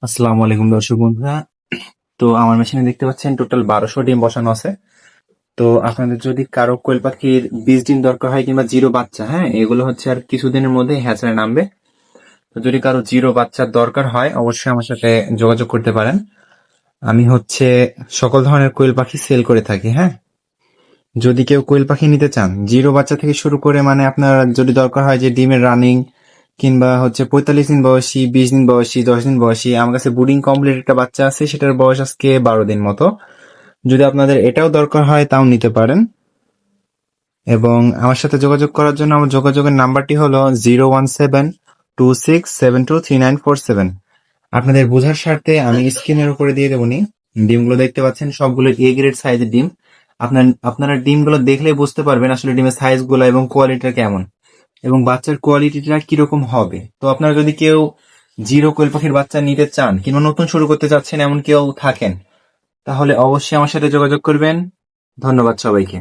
আসসালামু আলাইকুম দর্শক বন্ধুরা। তো আমার মেশিনে দেখতে পাচ্ছেন টোটাল 1200 ডিম বসানো আছে। তো আপনাদের যদি কারো কোয়েল পাখির 20 ডিম দরকার হয় কিংবা জিরো বাচ্চা, হ্যাঁ, এগুলো হচ্ছে আর কিছুদিনের মধ্যে হ্যাচারে নামবে। তো যদি কারো জিরো বাচ্চার দরকার হয় অবশ্যই আমার সাথে যোগাযোগ করতে পারেন। আমি হচ্ছে সকল ধরনের কোয়েল পাখি সেল করে থাকি। হ্যাঁ, যদি কেউ কোয়েল পাখি নিতে চান জিরো বাচ্চা থেকে শুরু করে, মানে আপনার যদি দরকার হয় যে ডিমের রানিং কিংবা হচ্ছে 45 দিন বয়সী, 20 দিন বয়সী, 10 দিন বয়সী, আমার কাছে বুডিং কমপ্লিট একটা বাচ্চা আছে, সেটার বয়স আজকে 12 দিন মতো। যদি আপনাদের এটাও দরকার হয় তাও নিতে পারেন। এবং আমার সাথে যোগাযোগ করার জন্য আমার যোগাযোগের নাম্বারটি হলো 01726723947। আপনাদের বোঝার স্বার্থে আমি স্ক্রিনের উপরে দিয়ে দেবনি। ডিমগুলো দেখতে পাচ্ছেন সবগুলো এ গ্রেড সাইজের ডিম। আপনারা ডিমগুলো দেখলেই বুঝতে পারবেন আসলে ডিমের সাইজ গুলো এবং কোয়ালিটিটা কেমন এবং বাচ্চার কোয়ালিটিটা কিরকম হবে। তো আপনারা যদি কেউ জিরো কোয়েল পাখির বাচ্চা নিতে চান কিংবা নতুন শুরু করতে চাচ্ছেন এমন কেউ থাকেন, তাহলে অবশ্যই আমার সাথে যোগাযোগ করবেন। ধন্যবাদ সবাইকে।